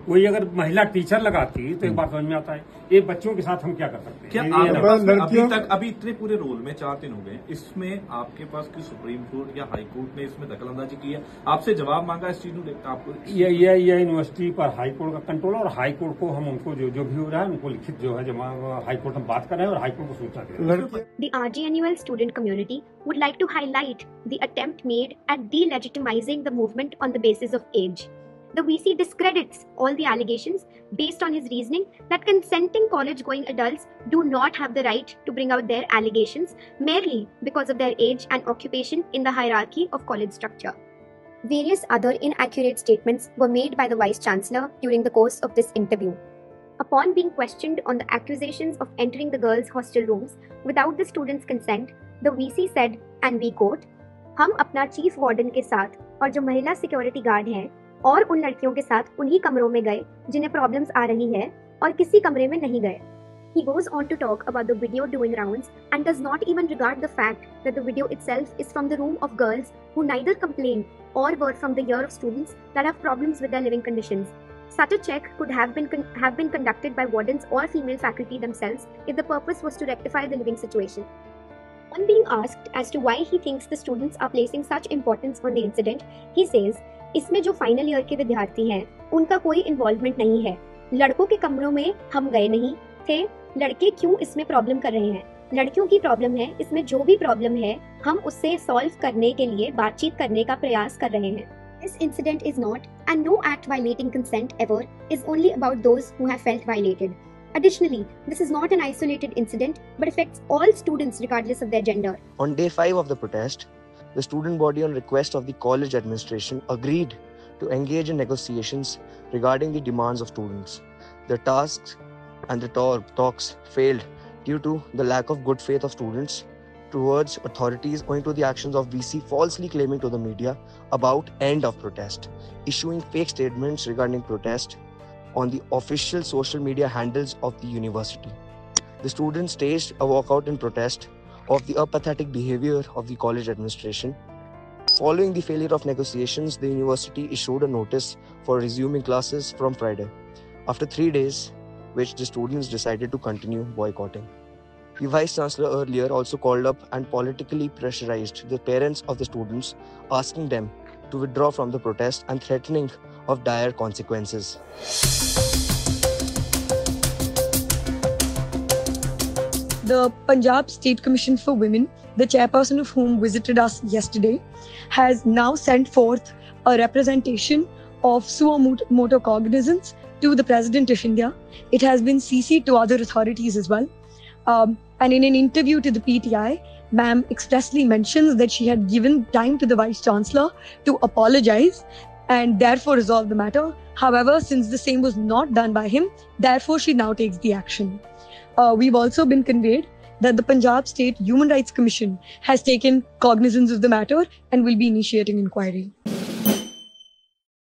वही अगर महिला टीचर लगाती तो एक बात समझ में आता है, ये बच्चों के साथ हम क्या कर सकते हैं। क्या अभी इतने पूरे रोल में 4 दिन हो गए, इसमें आपके पास की सुप्रीम कोर्ट या हाई कोर्ट ने इसमें दखलंदाजी की है, आपसे जवाब मांगा इस चीज को आपको? ये यूनिवर्सिटी पर हाई कोर्ट का कंट्रोल है और हाई कोर्ट को हम उनको जो भी हो रहा है उनको लिखित जो है जमा हाई कोर्ट हम बात कर रहे हैं और हाई कोर्ट को सूचना दे रहे हैं। The RGNUL student community would like to highlight the attempt made at delegitimizing the movement on the basis of age. The VC discredits all the allegations based on his reasoning that consenting college-going adults do not have the right to bring out their allegations merely because of their age and occupation in the hierarchy of college structure. Various other inaccurate statements were made by the Vice-Chancellor during the course of this interview. Upon being questioned on the accusations of entering the girls' hostel rooms without the students' consent, the VC said, and we quote, "हम अपना chief warden के साथ और जो महिला security guard हैं और उन लड़कियों के साथ उन्हीं कमरों में गए जिन्हें प्रॉब्लम्स आ रही है और किसी कमरे में नहीं गए." He goes on to talk about the video doing rounds and does not even regard the fact that the video itself is from the room of girls who neither complained or were from the year of students that have problems with their living conditions. Such a check could have been conducted by wardens or female faculty themselves if the purpose was to rectify the living situation. On being asked as to why he thinks the students are placing such importance on the incident, he says, "इसमें जो final year के विद्यार्थी हैं, उनका कोई involvement नहीं है। लड़कों के कमरों में हम गए नहीं थे। लड़के क्यों इसमें प्रॉब्लम कर रहे हैं? लड़कियों की प्रॉब्लम है। इसमें जो भी प्रॉब्लम है, हम उससे सॉल्व करने के लिए बातचीत करने का प्रयास कर रहे हैं। This incident is not, and no act violating consent ever, is only about those who have felt violated. Additionally, this is not an isolated incident, but affects all students regardless of their gender." On day 5 of the protest, the student body on request of the college administration agreed to engage in negotiations regarding the demands of students. The tasks and the talks failed due to the lack of good faith of students towards authorities owing to the actions of VC falsely claiming to the media about end of protest, issuing fake statements regarding protest on the official social media handles of the university. The students staged a walkout in protest of the apathetic behavior of the college administration. Following the failure of negotiations, the university issued a notice for resuming classes from Friday, after 3 days, which the students decided to continue boycotting. The Vice-Chancellor earlier also called up and politically pressurized the parents of the students, asking them to withdraw from the protest and threatening of dire consequences. The Punjab State Commission for Women, the chairperson of whom visited us yesterday, has now sent forth a representation of suo motu cognizance to the President of India. It has been CC'd to other authorities as well. And in an interview to the PTI, ma'am expressly mentions that she had given time to the Vice-Chancellor to apologize and therefore resolve the matter. However, since the same was not done by him, therefore she now takes the action. We've also been conveyed that the Punjab State Human Rights Commission has taken cognizance of the matter and will be initiating inquiry.